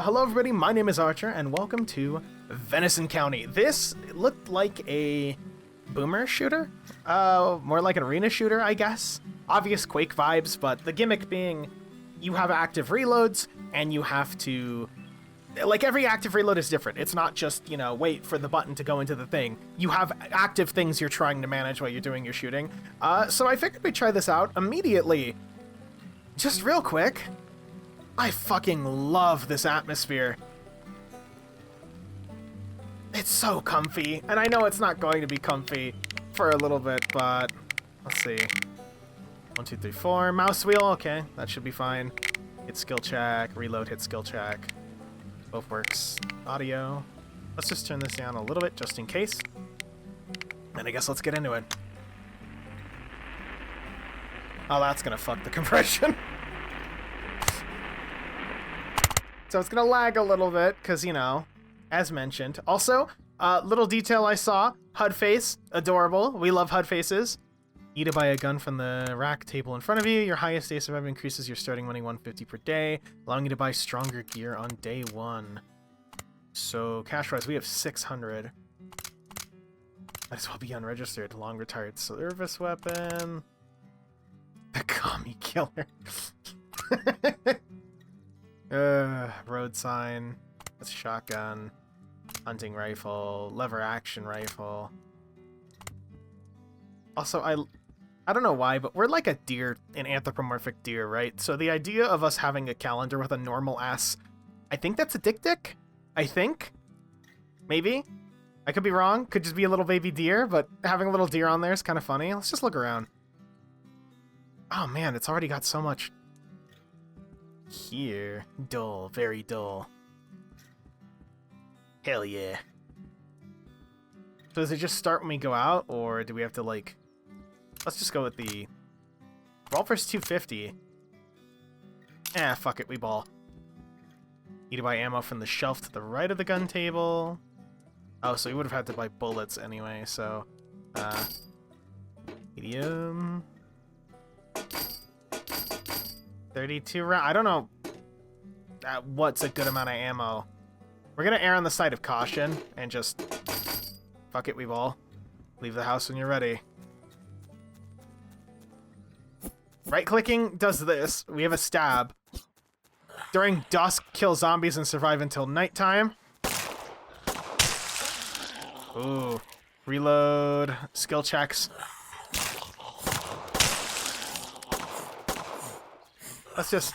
Hello everybody, my name is Archer, and welcome to Venison County. This looked like a boomer shooter, more like an arena shooter, I guess. Obvious Quake vibes, but the gimmick being you have active reloads, and you have to... Like, every active reload is different. It's not just, you know, wait for the button to go into the thing. You have active things you're trying to manage while you're doing your shooting. So I figured we'd try this out immediately. Just real quick. I fucking love this atmosphere. It's so comfy, and I know it's not going to be comfy for a little bit, but let's see. 1, 2, 3, 4. Mouse wheel, okay, that should be fine. Hit skill check, reload, hit skill check. Both works. Audio. Let's just turn this down a little bit just in case. And I guess let's get into it. Oh, that's gonna fuck the compression. So it's gonna lag a little bit, because, you know, as mentioned. Also, little detail I saw, HUD face, adorable. We love HUD faces. Need to buy a gun from the rack table in front of you. Your highest day surviving increases your starting money 150 per day, allowing you to buy stronger gear on day 1. So, cash-wise, we have 600. Might as well be unregistered. Long retired service weapon. The commie killer. Road sign, that's shotgun, hunting rifle, lever action rifle. Also, I don't know why, but we're like a deer, an anthropomorphic deer, right? So the idea of us having a calendar with a normal ass, I think that's a dick. I think. Maybe. I could be wrong. Could just be a little baby deer, but having a little deer on there is kind of funny. Let's just look around. Oh man, it's already got so much... Here. Dull. Very dull. Hell yeah. So does it just start when we go out, or do we have to, like... Let's just go with the... Revolver's 250. Eh, fuck it, we ball. Need to buy ammo from the shelf to the right of the gun table. Oh, so we would have had to buy bullets anyway, so... medium... 32 round. I don't know what's a good amount of ammo. We're gonna err on the side of caution and just fuck it, we ball. Leave the house when you're ready. Right-clicking does this. We have a stab. During dusk, kill zombies and survive until nighttime. Ooh. Reload. Skill checks. Let's just...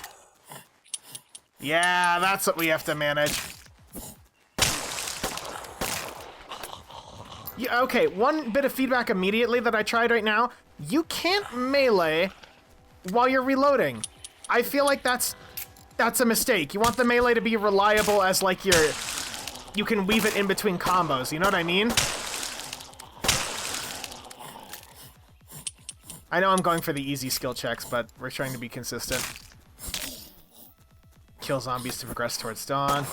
Yeah, that's what we have to manage. Yeah, okay, one bit of feedback immediately that I tried right now. You can't melee while you're reloading. I feel like that's a mistake. You want the melee to be reliable as, like, you can weave it in between combos, you know what I mean? I know I'm going for the easy skill checks, but we're trying to be consistent. Kill zombies to progress towards dawn.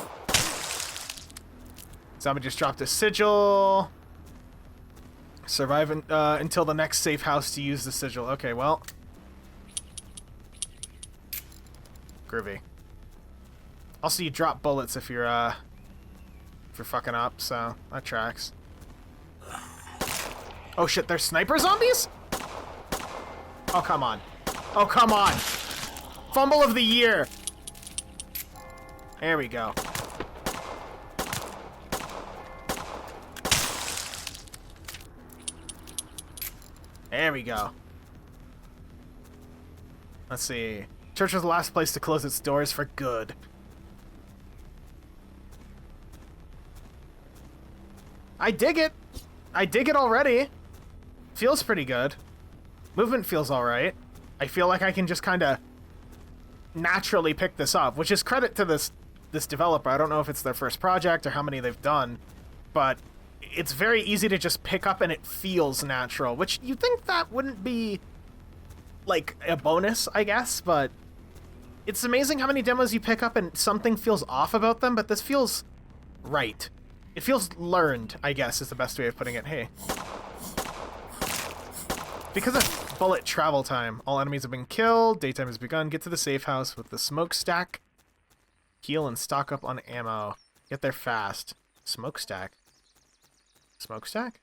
Zombie just dropped a sigil. Survive until the next safe house to use the sigil. Okay, well. Groovy. Also, you drop bullets if you're fucking up, so that tracks. Oh shit, there's sniper zombies? Oh, come on. Oh, come on. Fumble of the year. There we go. There we go. Let's see. Church was the last place to close its doors for good. I dig it. I dig it already. Feels pretty good. Movement feels alright. I feel like I can just kind of naturally pick this up, which is credit to this developer. I don't know if it's their first project or how many they've done, but it's very easy to just pick up and it feels natural, which you think that wouldn't be like a bonus, I guess, but it's amazing how many demos you pick up and something feels off about them, but this feels right. It feels learned, I guess, is the best way of putting it. Hey. Because of bullet travel time, all enemies have been killed, daytime has begun, get to the safe house with the smokestack. Heal and stock up on ammo. Get there fast. Smokestack. Smokestack?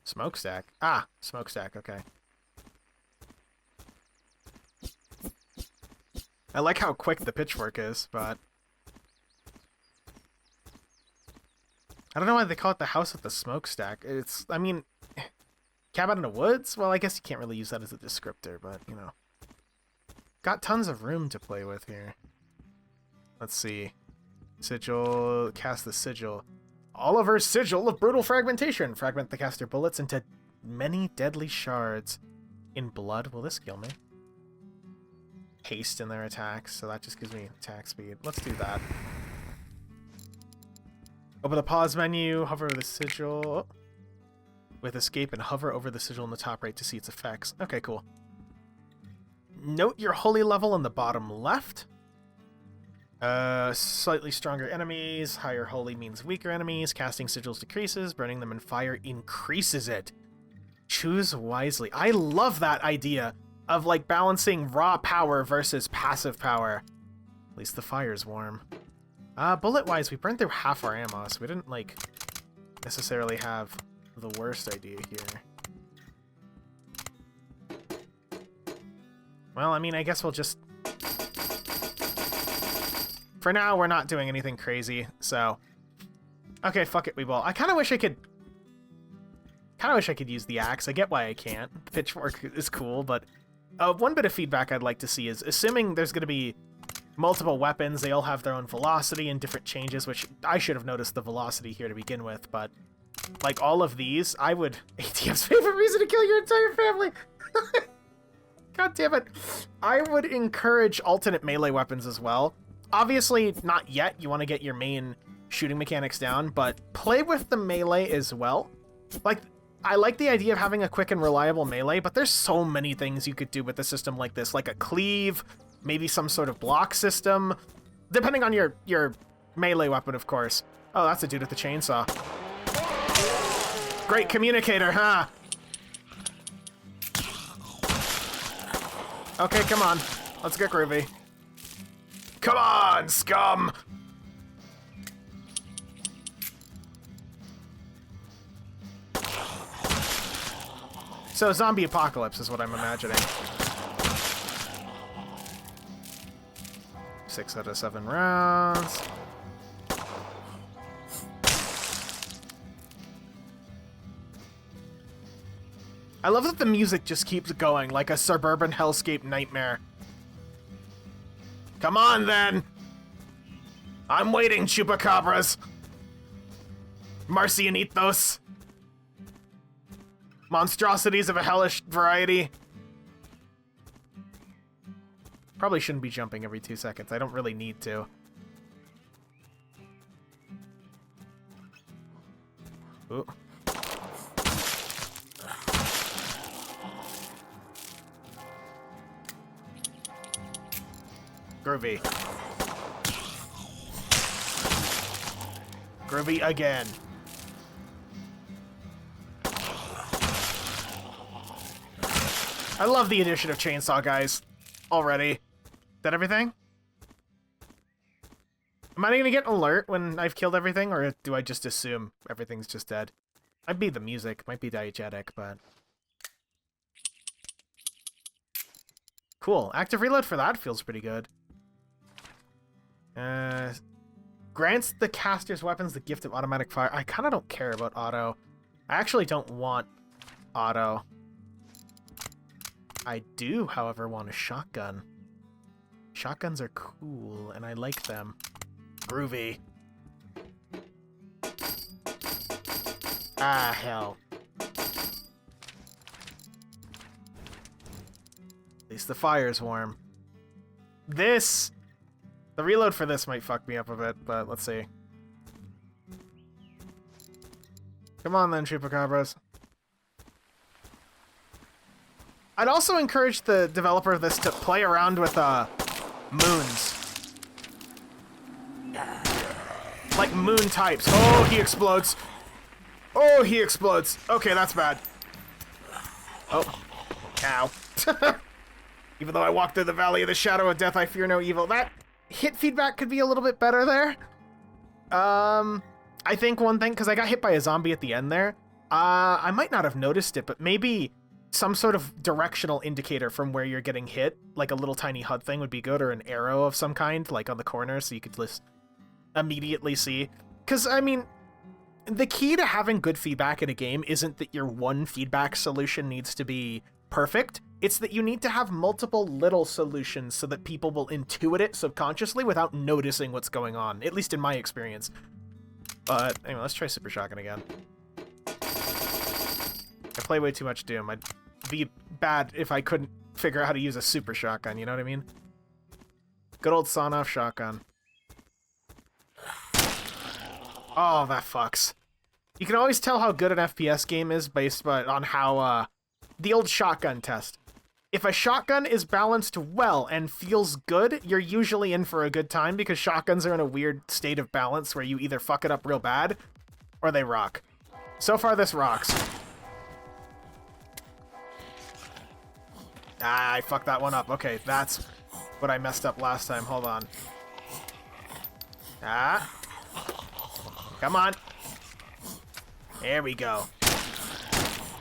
Smokestack. Ah, smokestack, okay. I like how quick the pitchfork is, but... I don't know why they call it the house with the smokestack. It's, I mean... Cabin in the woods? Well, I guess you can't really use that as a descriptor, but, you know. Got tons of room to play with here. Let's see. Sigil. Cast the sigil. Oliver's Sigil of Brutal Fragmentation. Fragment the caster bullets into many deadly shards. In blood. Will this kill me? Haste in their attacks, so that just gives me attack speed. Let's do that. Open the pause menu, hover over the sigil with escape, and hover over the sigil in the top right to see its effects. Okay, cool. Note your holy level in the bottom left. Slightly stronger enemies. Higher holy means weaker enemies. Casting sigils decreases. Burning them in fire increases it. Choose wisely. I love that idea of, like, balancing raw power versus passive power. At least the fire's warm. Bullet-wise, we burned through half our ammo, so we didn't, like, necessarily have the worst idea here. Well, I mean, I guess we'll just... For now, we're not doing anything crazy, so... Okay, fuck it, we will. I kind of wish I could... use the axe. I get why I can't. The pitchfork is cool, but... one bit of feedback I'd like to see is, assuming there's going to be multiple weapons, they all have their own velocity and different changes, which I should have noticed the velocity here to begin with, but... Like, all of these, I would... ATF's favorite reason to kill your entire family! God damn it. I would encourage alternate melee weapons as well. Obviously, not yet. You want to get your main shooting mechanics down, but play with the melee as well. Like, I like the idea of having a quick and reliable melee, but there's so many things you could do with a system like this, like a cleave, maybe some sort of block system, depending on your melee weapon, of course. Oh, that's a dude with the chainsaw. Great communicator, huh? Okay, come on. Let's get groovy. Come on, scum! So, zombie apocalypse is what I'm imagining. 6 out of 7 rounds. I love that the music just keeps going like a suburban hellscape nightmare. Come on, then! I'm waiting, chupacabras! Marcianitos! Monstrosities of a hellish variety. Probably shouldn't be jumping every 2 seconds. I don't really need to. Ooh. Groovy. Groovy again. I love the addition of chainsaw guys already. Is that everything? Am I gonna get an alert when I've killed everything, or do I just assume everything's just dead? Might be the music, might be diegetic, but... Cool. Active reload for that feels pretty good. Grants the caster's weapons the gift of automatic fire. I kind of don't care about auto. I actually don't want auto. I do, however, want a shotgun. Shotguns are cool, and I like them. Groovy. Ah, hell. At least the fire's warm. This... The reload for this might fuck me up a bit, but let's see. Come on then, chupacabras. I'd also encourage the developer of this to play around with moons. Like moon types. Oh, he explodes. Oh, he explodes. Okay, that's bad. Oh. Ow. Even though I walk through the valley of the shadow of death, I fear no evil. That hit feedback could be a little bit better there. I think one thing, because I got hit by a zombie at the end there, I might not have noticed it, but maybe some sort of directional indicator from where you're getting hit, like a little tiny HUD thing would be good, or an arrow of some kind, like on the corner, so you could just immediately see. Because, I mean, the key to having good feedback in a game isn't that your one feedback solution needs to be perfect. It's that you need to have multiple little solutions so that people will intuit it subconsciously without noticing what's going on, at least in my experience. But anyway, let's try Super Shotgun again. I play way too much Doom. I'd be bad if I couldn't figure out how to use a Super Shotgun, you know what I mean? Good old sawn-off shotgun. Oh, that fucks. You can always tell how good an FPS game is based on how, the old shotgun test. If a shotgun is balanced well and feels good, you're usually in for a good time because shotguns are in a weird state of balance where you either fuck it up real bad or they rock. So far, this rocks. Ah, I fucked that one up. Okay, that's what I messed up last time. Hold on. Ah. Come on. There we go.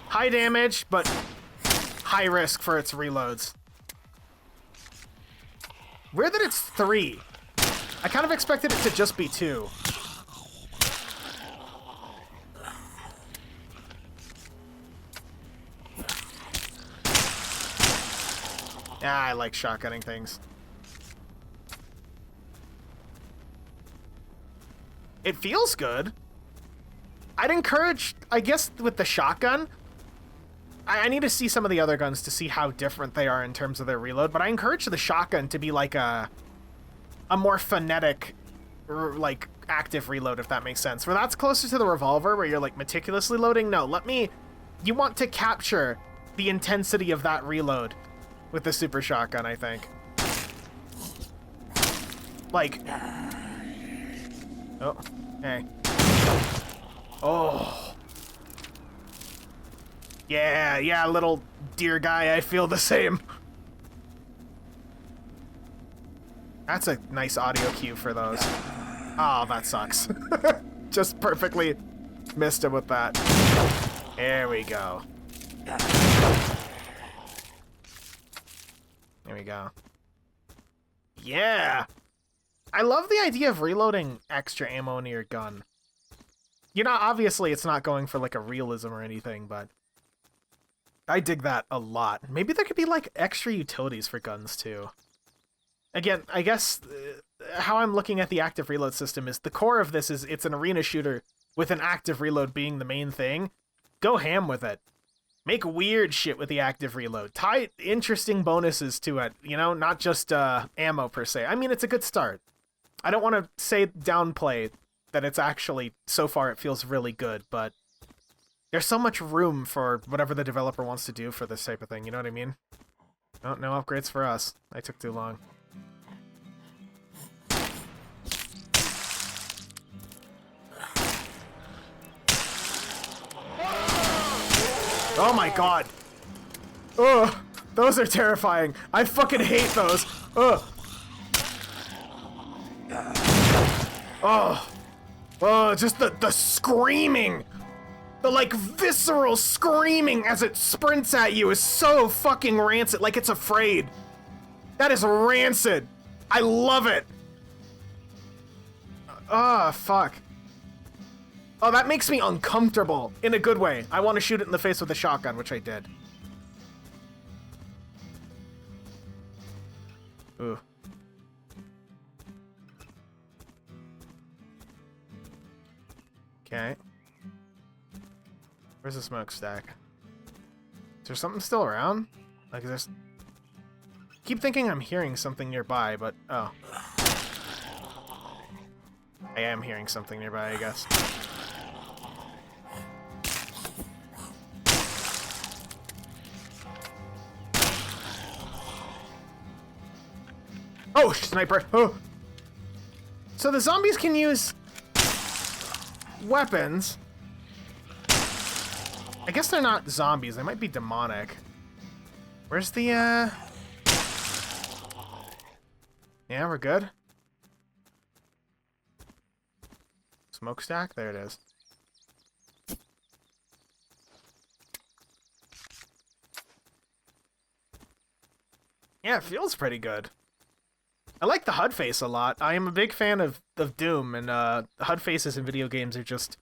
High damage, but high risk for its reloads. Weird that it's 3. I kind of expected it to just be 2. Ah, I like shotgunning things. It feels good. I'd encourage, I guess, with the shotgun, I need to see some of the other guns to see how different they are in terms of their reload, but I encourage the shotgun to be like a more phonetic, like, active reload, if that makes sense. Where that's closer to the revolver, where you're, like, meticulously loading. No, you want to capture the intensity of that reload with the super shotgun, I think. Like... Oh, hey. Oh. Yeah, little deer guy, I feel the same. That's a nice audio cue for those. Oh, that sucks. Just perfectly missed him with that. There we go. There we go. Yeah! I love the idea of reloading extra ammo into your gun. You know, obviously it's not going for like a realism or anything, but I dig that a lot. Maybe there could be like extra utilities for guns too. Again, I guess how I'm looking at the active reload system is the core of this is it's an arena shooter with an active reload being the main thing. Go ham with it. Make weird shit with the active reload. Tie interesting bonuses to it, you know, not just ammo per se. I mean, it's a good start. I don't want to say downplay that it's actually, so far it feels really good, but there's so much room for whatever the developer wants to do for this type of thing, you know what I mean? Oh, no upgrades for us. I took too long. Oh my god! Ugh! Those are terrifying! I fucking hate those! Ugh! Oh! Oh, just the screaming! The, like, visceral screaming as it sprints at you is so fucking rancid, like it's afraid. That is rancid! I love it! Oh, fuck. Oh, that makes me uncomfortable, in a good way. I want to shoot it in the face with a shotgun, which I did. Ooh. Okay. Where's the smokestack? Is there something still around? Like, is there... Keep thinking I'm hearing something nearby, but... Oh. I am hearing something nearby, I guess. Oh, sniper! Oh! So the zombies can use... weapons... I guess they're not zombies. They might be demonic. Where's the, Yeah, we're good. Smokestack? There it is. Yeah, it feels pretty good. I like the HUD face a lot. I am a big fan of Doom, and HUD faces in video games are just...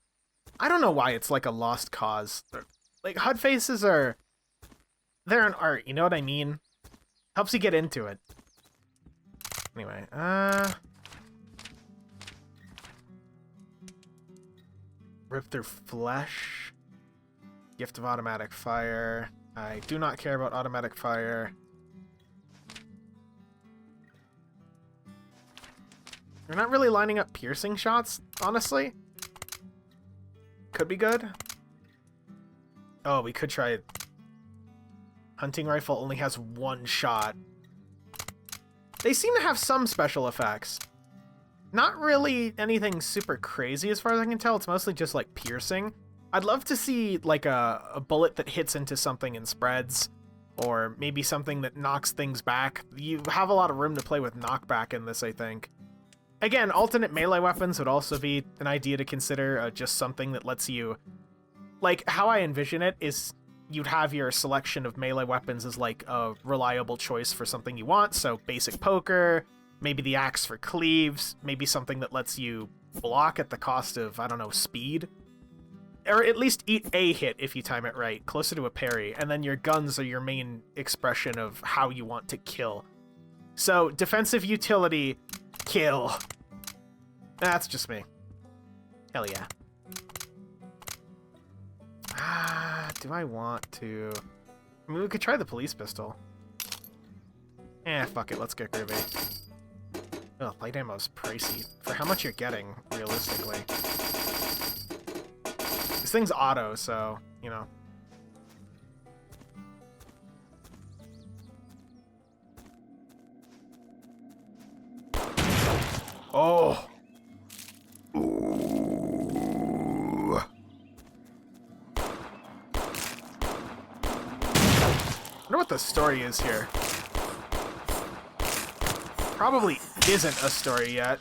I don't know why it's like a lost cause. Like, HUD faces are... They're an art, you know what I mean? Helps you get into it. Anyway, Rip through flesh. Gift of automatic fire. I do not care about automatic fire. We're not really lining up piercing shots, honestly. Could be good. Oh, we could try it. Hunting rifle only has one shot. They seem to have some special effects. Not really anything super crazy as far as I can tell. It's mostly just like piercing. I'd love to see like a bullet that hits into something and spreads, or maybe something that knocks things back. You have a lot of room to play with knockback in this, I think. Again, alternate melee weapons would also be an idea to consider, just something that lets you... Like, how I envision it is you'd have your selection of melee weapons as, like, a reliable choice for something you want, so basic poker, maybe the axe for cleaves, maybe something that lets you block at the cost of, I don't know, speed. Or at least eat a hit if you time it right, closer to a parry, and then your guns are your main expression of how you want to kill. So, defensive utility... Kill. That's just me. Hell yeah. Do I want to... I mean, we could try the police pistol. Fuck it, let's get groovy. Oh, light ammo's pricey. For how much you're getting, realistically. This thing's auto, so, you know. Oh. Ooh. I wonder what the story is here. Probably isn't a story yet.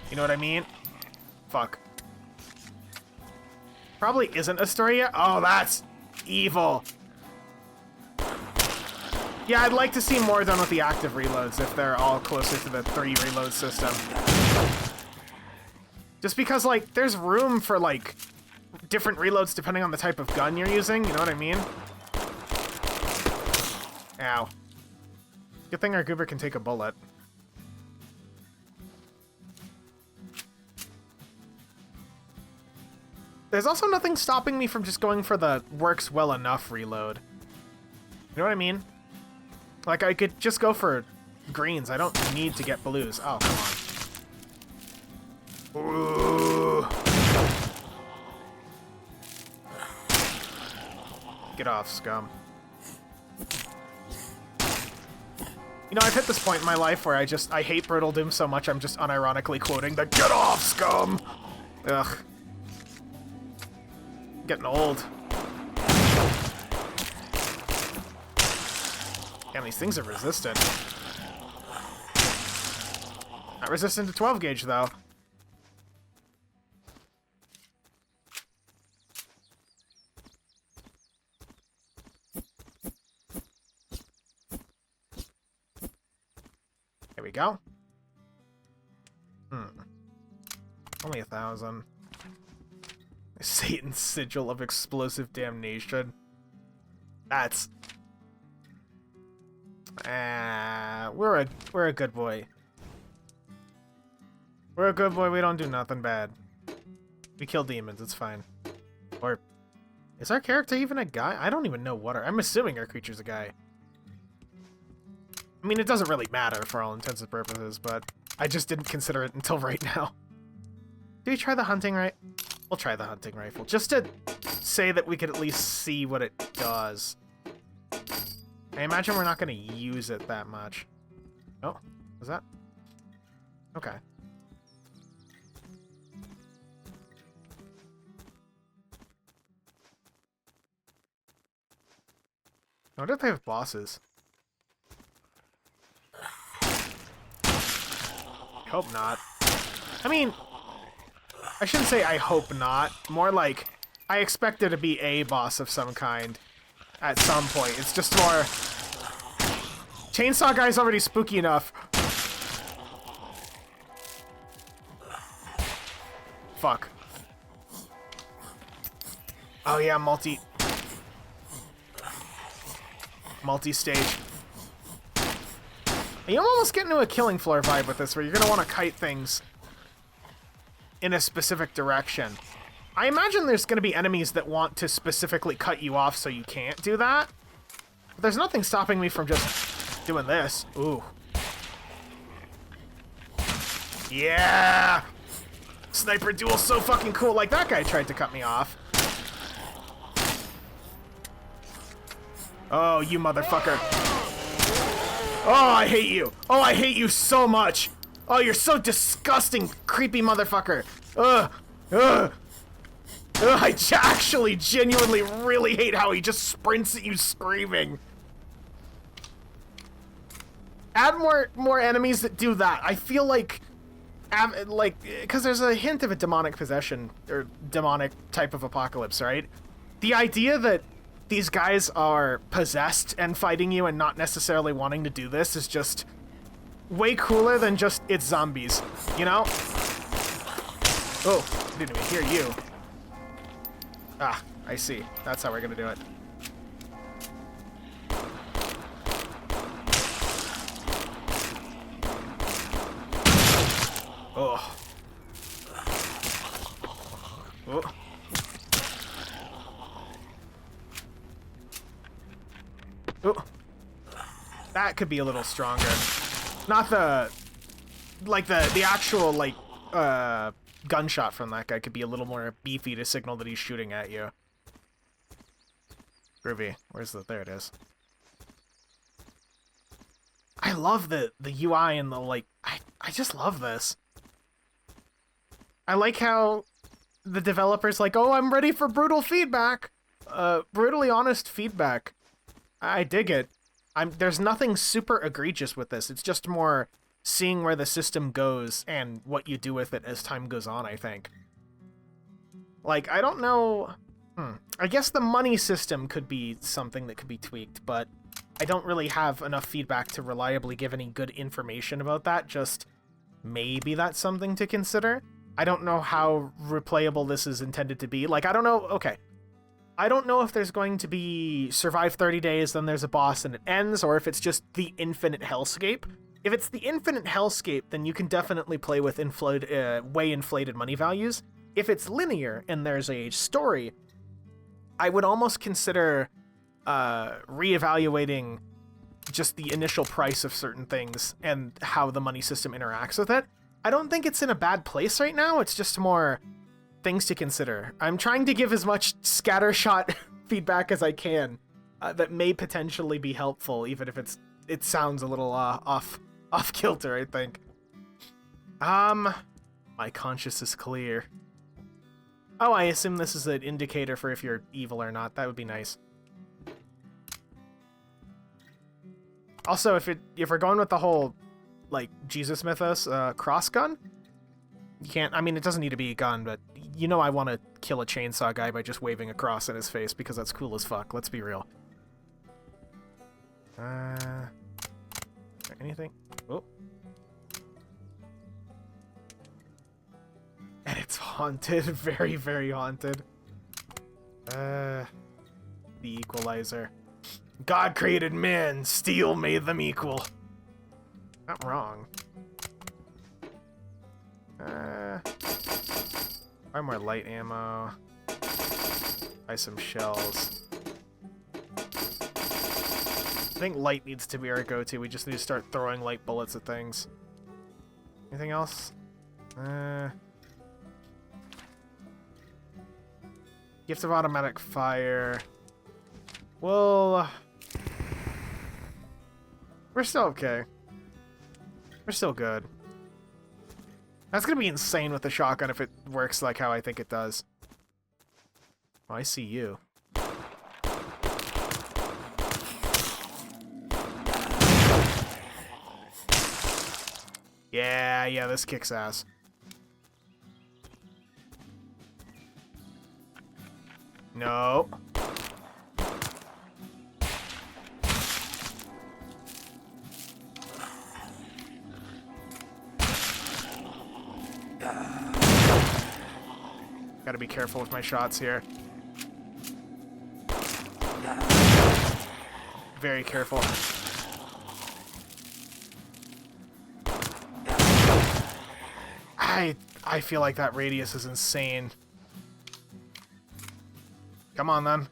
You know what I mean? Fuck. Probably isn't a story yet. Oh, that's evil. Yeah, I'd like to see more done with the active reloads if they're all closer to the 3 reload system. Just because, like, there's room for, like, different reloads depending on the type of gun you're using, you know what I mean? Ow. Good thing our goober can take a bullet. There's also nothing stopping me from just going for the works well enough reload. You know what I mean? Like, I could just go for greens. I don't need to get blues. Oh, come on. Ooh. Get off, scum. You know, I've hit this point in my life where I hate Brutal Doom so much I'm just unironically quoting the "Get off, scum!" Ugh. Getting old. Damn, these things are resistant. Not resistant to 12 gauge, though. There we go. Only 1,000. Satan's sigil of explosive damnation. That's... we're a good boy. We're a good boy, we don't do nothing bad. We kill demons, it's fine. Or, is our character even a guy? I don't even know what I'm assuming our creature's a guy. I mean, it doesn't really matter for all intents and purposes, but I just didn't consider it until right now. Do we try the hunting rifle? We'll try the hunting rifle, just to say that we could at least see what it does. I imagine we're not going to use it that much. Oh, was that? Okay. I wonder if they have bosses. I hope not. I mean, I shouldn't say I hope not. More like, I expect there to be a boss of some kind at some point. It's just more... Chainsaw Guy's already spooky enough. Fuck. Oh yeah, multi-stage. I'm almost getting to a killing floor vibe with this, where you're gonna want to kite things in a specific direction. I imagine there's gonna be enemies that want to specifically cut you off so you can't do that. But there's nothing stopping me from just doing this. Ooh. Yeah! Sniper duel's so fucking cool. Like, that guy tried to cut me off. Oh, you motherfucker. Oh, I hate you. Oh, I hate you so much. Oh, you're so disgusting, creepy motherfucker. Ugh. Ugh. Ugh, I actually genuinely really hate how he just sprints at you screaming. Add more enemies that do that. I feel like, because there's a hint of a demonic possession, or demonic type of apocalypse, right? The idea that these guys are possessed and fighting you and not necessarily wanting to do this is just way cooler than just it's zombies, you know? Oh, didn't even hear you. Ah, I see. That's how we're gonna do it. Oh. Oh. Oh. That could be a little stronger. Not the... Like, the actual, like, gunshot from that guy could be a little more beefy to signal that he's shooting at you. Groovy. Where's the... There it is. I love the UI and the, like... I just love this. I like how the developer's like, oh, I'm ready for brutal feedback. Brutally honest feedback. I dig it. There's nothing super egregious with this. It's just more seeing where the system goes and what you do with it as time goes on, I think. Like, I don't know... I guess the money system could be something that could be tweaked, but I don't really have enough feedback to reliably give any good information about that. Just maybe that's something to consider. I don't know how replayable this is intended to be. Like, I don't know... Okay. I don't know if there's going to be survive 30 days, then there's a boss and it ends, or if it's just the infinite hellscape. If it's the infinite hellscape, then you can definitely play with way inflated money values. If it's linear and there's a story, I would almost consider reevaluating just the initial price of certain things and how the money system interacts with it. I don't think it's in a bad place right now. It's just more things to consider. I'm trying to give as much scattershot feedback as I can that may potentially be helpful, even if it sounds a little off kilter, I think. My conscience is clear. Oh, I assume this is an indicator for if you're evil or not. That would be nice. Also, if we're going with the whole, like, Jesus mythos, cross gun, you can't, I mean, it doesn't need to be a gun, but you know I want to kill a chainsaw guy by just waving a cross in his face because that's cool as fuck, let's be real. Anything? Oh. And it's haunted, very, very haunted. The equalizer. God created man, steel made them equal. Not wrong. Buy more light ammo. Buy some shells. I think light needs to be our go-to. We just need to start throwing light bullets at things. Anything else? Gift of automatic fire. Well, we're still okay. We're still good. That's gonna be insane with the shotgun if it works like how I think it does. Oh, I see you. Yeah, this kicks ass. No. Gotta be careful with my shots here. Very careful. I feel like that radius is insane. Come on, then.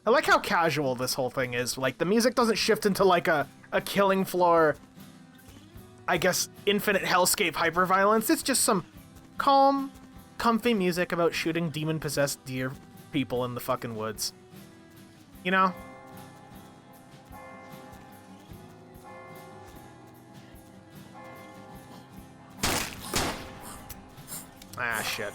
I like how casual this whole thing is. Like, the music doesn't shift into, like, a killing floor, I guess, infinite hellscape hyperviolence. It's just some calm, comfy music about shooting demon-possessed deer people in the fucking woods. You know? Ah, shit.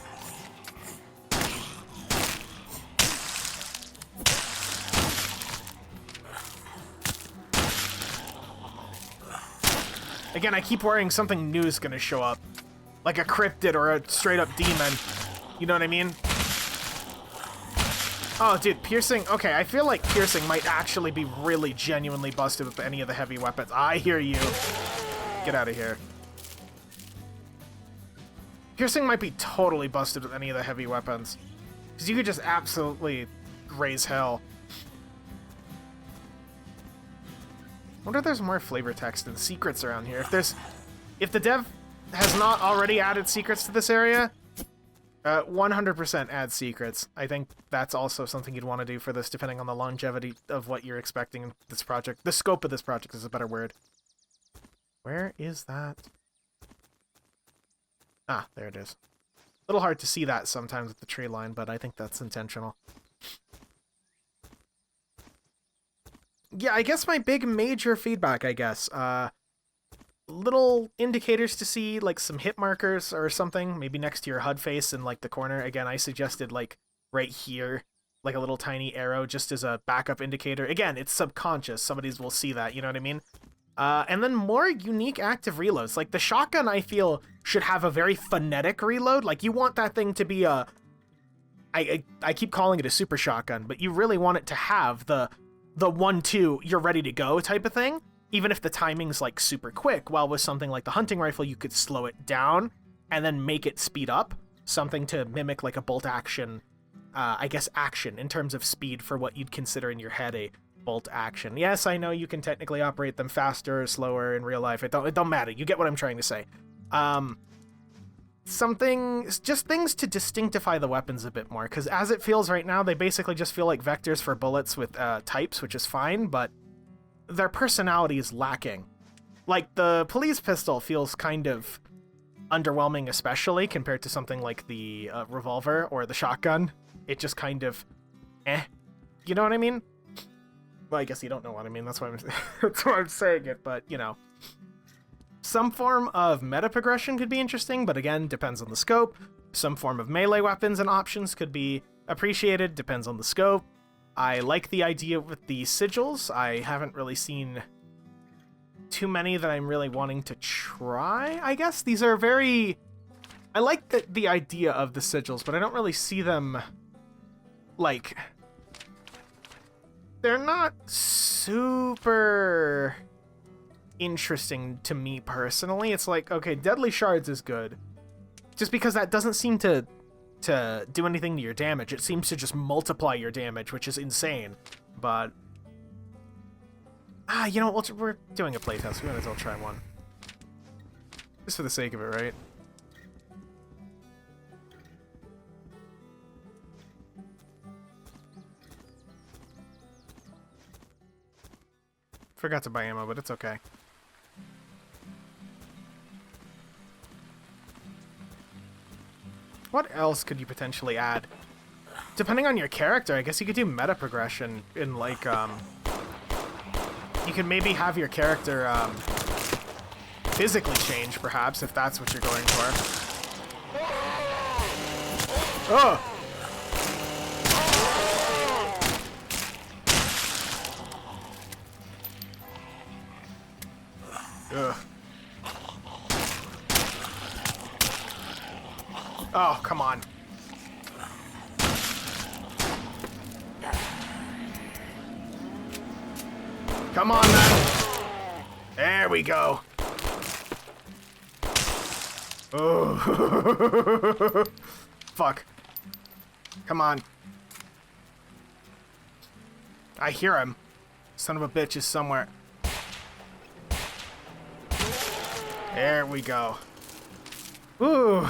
Again, I keep worrying something new is gonna show up. Like a cryptid or a straight-up demon. You know what I mean? Oh, dude, piercing... Okay, I feel like piercing might actually be really genuinely busted with any of the heavy weapons. I hear you. Get out of here. Piercing might be totally busted with any of the heavy weapons. Because you could just absolutely raise hell. I wonder if there's more flavor text and secrets around here. If the dev has not already added secrets to this area, 100% add secrets. I think that's also something you'd want to do for this, depending on the longevity of what you're expecting in this project. The scope of this project is a better word. Where is that? Ah, there it is. A little hard to see that sometimes with the tree line, but I think that's intentional. Yeah, I guess my big major feedback, I guess. Little indicators to see, like some hit markers or something, maybe next to your HUD face in like the corner. Again, I suggested like right here, like a little tiny arrow just as a backup indicator. Again, it's subconscious. Somebody's will see that, you know what I mean? And then more unique active reloads. Like the shotgun, I feel, should have a very phonetic reload. Like you want that thing to be a... I keep calling it a super shotgun, but you really want it to have the 1-2, you're ready to go type of thing. Even if the timing's like super quick, while with something like the hunting rifle, you could slow it down and then make it speed up. Something to mimic like a bolt action, I guess action in terms of speed for what you'd consider in your head a bolt action. Yes, I know you can technically operate them faster or slower in real life. It don't matter. You get what I'm trying to say. Just things to distinctify the weapons a bit more, because as it feels right now, they basically just feel like vectors for bullets with types, which is fine, but their personality is lacking. Like, the police pistol feels kind of underwhelming, especially compared to something like the revolver or the shotgun. It just kind of, You know what I mean? Well, I guess you don't know what I mean. That's why I'm saying it, but, you know. Some form of meta progression could be interesting, but again, depends on the scope. Some form of melee weapons and options could be appreciated, depends on the scope. I like the idea with the sigils. I haven't really seen too many that I'm really wanting to try, I guess. These are very... I like the idea of the sigils, but I don't really see them, like... They're not super interesting to me personally. It's like, okay, Deadly Shards is good. Just because that doesn't seem to do anything to your damage. It seems to just multiply your damage, which is insane. But... you know, we're doing a playtest. We might as well try one. Just for the sake of it, right? Forgot to buy ammo, but it's okay. What else could you potentially add? Depending on your character, I guess you could do meta progression in, like, you could maybe have your character, physically change, perhaps, if that's what you're going for. Oh! Come on, man. There we go. Oh. Fuck. Come on. I hear him. Son of a bitch is somewhere. There we go. Ooh.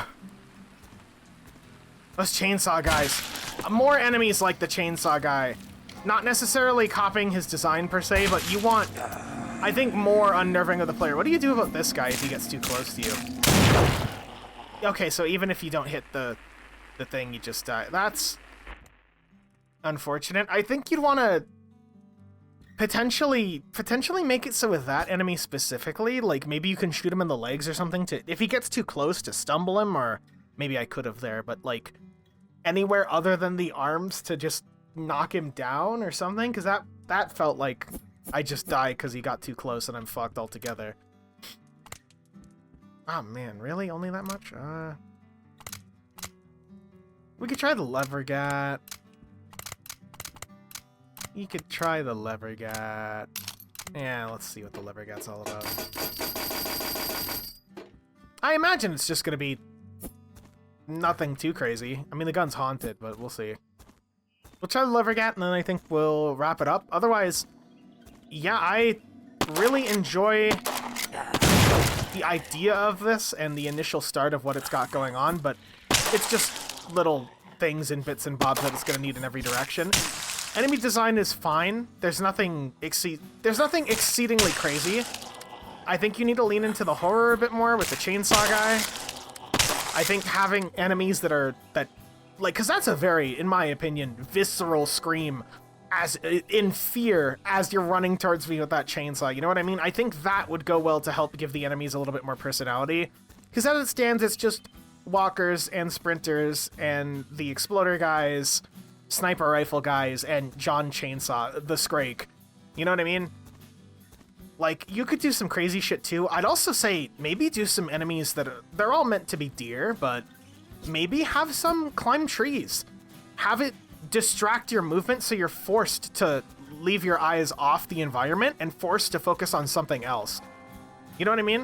Those chainsaw guys. More enemies like the chainsaw guy. Not necessarily copying his design per se, but you want, I think, more unnerving of the player. What do you do about this guy if he gets too close to you? Okay, so even if you don't hit the thing, you just die. That's unfortunate. I think you'd want to potentially make it so with that enemy specifically, like maybe you can shoot him in the legs or something to, if he gets too close, to stumble him, or maybe I could have there, but like anywhere other than the arms to just knock him down or something, because that felt like I just died because he got too close and I'm fucked altogether. Oh man, really? Only that much? We could try the lever gat. You could try the lever gat. Yeah, let's see what the lever gat's all about. I imagine it's just gonna be nothing too crazy. I mean, the gun's haunted, but we'll see. We'll try the lever gat, and then I think we'll wrap it up. Otherwise, yeah, I really enjoy the idea of this and the initial start of what it's got going on, but it's just little things and bits and bobs that it's going to need in every direction. Enemy design is fine. There's nothing exceedingly crazy. I think you need to lean into the horror a bit more with the chainsaw guy. I think having enemies that because that's a very, in my opinion, visceral scream as in fear as you're running towards me with that chainsaw. You know what I mean? I think that would go well to help give the enemies a little bit more personality. Because as it stands, it's just walkers and sprinters and the exploder guys, sniper rifle guys, and John Chainsaw, the Scrake. You know what I mean? Like, you could do some crazy shit too. I'd also say maybe do some enemies that they're all meant to be deer, but maybe have some climb trees. Have it distract your movement so you're forced to leave your eyes off the environment and forced to focus on something else. You know what I mean?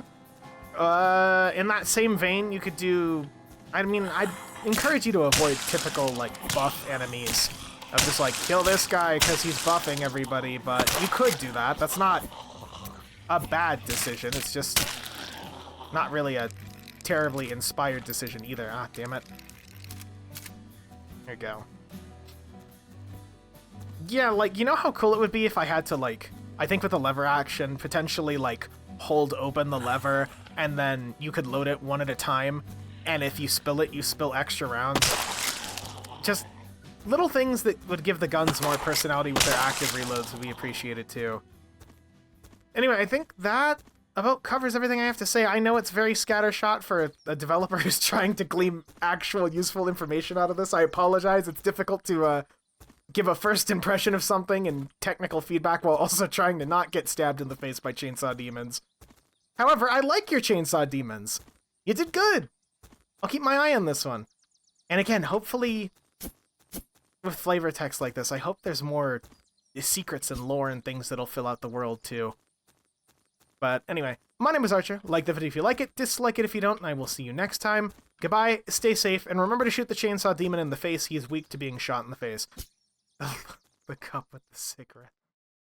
In that same vein, you could do... I mean, I'd encourage you to avoid typical, like, buff enemies. Of just, like, kill this guy because he's buffing everybody, but you could do that. That's not a bad decision. It's just not really a terribly inspired decision either. Ah, damn it. There you go. Yeah, like, you know how cool it would be if I had to, like, I think with the lever action, potentially, like, hold open the lever, and then you could load it one at a time, and if you spill it, you spill extra rounds. Just little things that would give the guns more personality with their active reloads would be appreciated, too. Anyway, I think that about covers everything I have to say. I know it's very scattershot for a developer who's trying to glean actual useful information out of this. I apologize. It's difficult to give a first impression of something and technical feedback while also trying to not get stabbed in the face by chainsaw demons. However, I like your chainsaw demons. You did good. I'll keep my eye on this one. And again, hopefully, with flavor text like this, I hope there's more secrets and lore and things that'll fill out the world, too. But anyway, my name is Archer. Like the video if you like it, dislike it if you don't, and I will see you next time. Goodbye, stay safe, and remember to shoot the chainsaw demon in the face. He is weak to being shot in the face. The cup with the cigarette.